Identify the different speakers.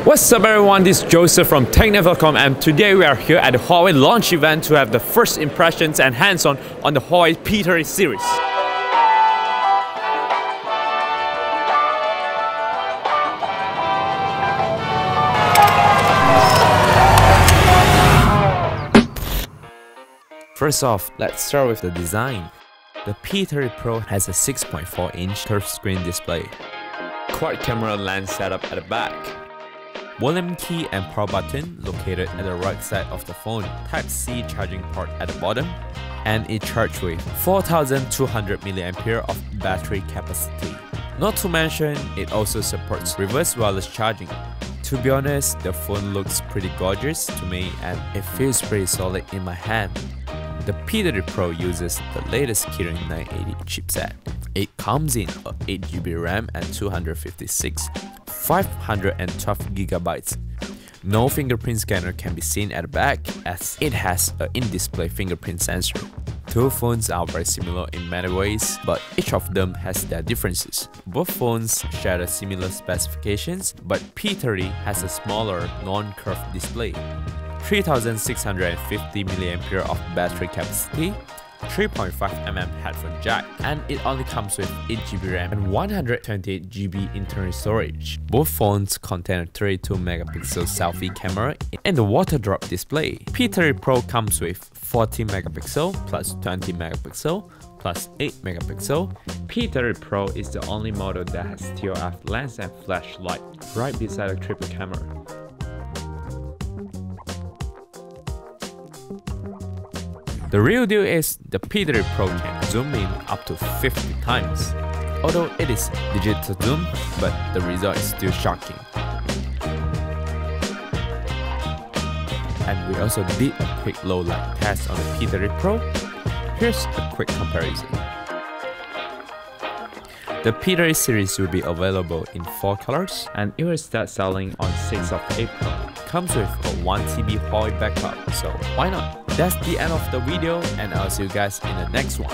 Speaker 1: What's up everyone, this is Joseph from technev.com and today we are here at the Huawei launch event to have the first impressions and hands-on on the Huawei P30 series. First off, let's start with the design. The P30 Pro has a 6.4-inch curved screen display, quad camera lens setup at the back, volume key and power button located at the right side of the phone, Type-C charging port at the bottom, and it charged with 4200 mAh of battery capacity. Not to mention, it also supports reverse wireless charging. To be honest, the phone looks pretty gorgeous to me and it feels pretty solid in my hand. The P30 Pro uses the latest Kirin 980 chipset. It comes in 8GB RAM and 256, 512GB. No fingerprint scanner can be seen at the back as it has an in-display fingerprint sensor. Two phones are very similar in many ways, but each of them has their differences. Both phones share the similar specifications, but P30 has a smaller, non-curved display, 3650 mAh of battery capacity, 3.5mm headphone jack, and it only comes with 8GB RAM and 128GB internal storage. Both phones contain a 32MP selfie camera and the water drop display. P30 Pro comes with 40MP plus 20MP plus 8MP. P30 Pro is the only model that has ToF lens and flashlight right beside the triple camera. The real deal is the P30 Pro can zoom in up to 50 times. Although it is digital zoom, but the result is still shocking. And we also did a quick low light test on the P30 Pro. Here's a quick comparison. The P30 series will be available in 4 colors and it will start selling on 6th of April. Comes with a 1TB Huawei backup, so why not? That's the end of the video and I'll see you guys in the next one.